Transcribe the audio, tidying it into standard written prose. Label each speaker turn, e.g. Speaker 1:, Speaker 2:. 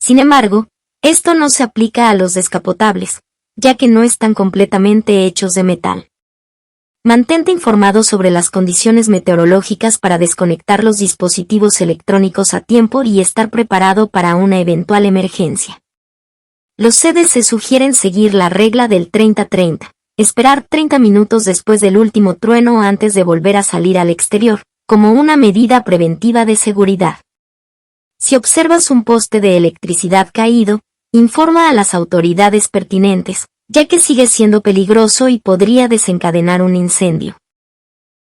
Speaker 1: Sin embargo, esto no se aplica a los descapotables, ya que no están completamente hechos de metal. Mantente informado sobre las condiciones meteorológicas para desconectar los dispositivos electrónicos a tiempo y estar preparado para una eventual emergencia. Los CDC sugieren seguir la regla del 30-30, esperar 30 minutos después del último trueno antes de volver a salir al exterior, como una medida preventiva de seguridad. Si observas un poste de electricidad caído, informa a las autoridades pertinentes, ya que sigue siendo peligroso y podría desencadenar un incendio.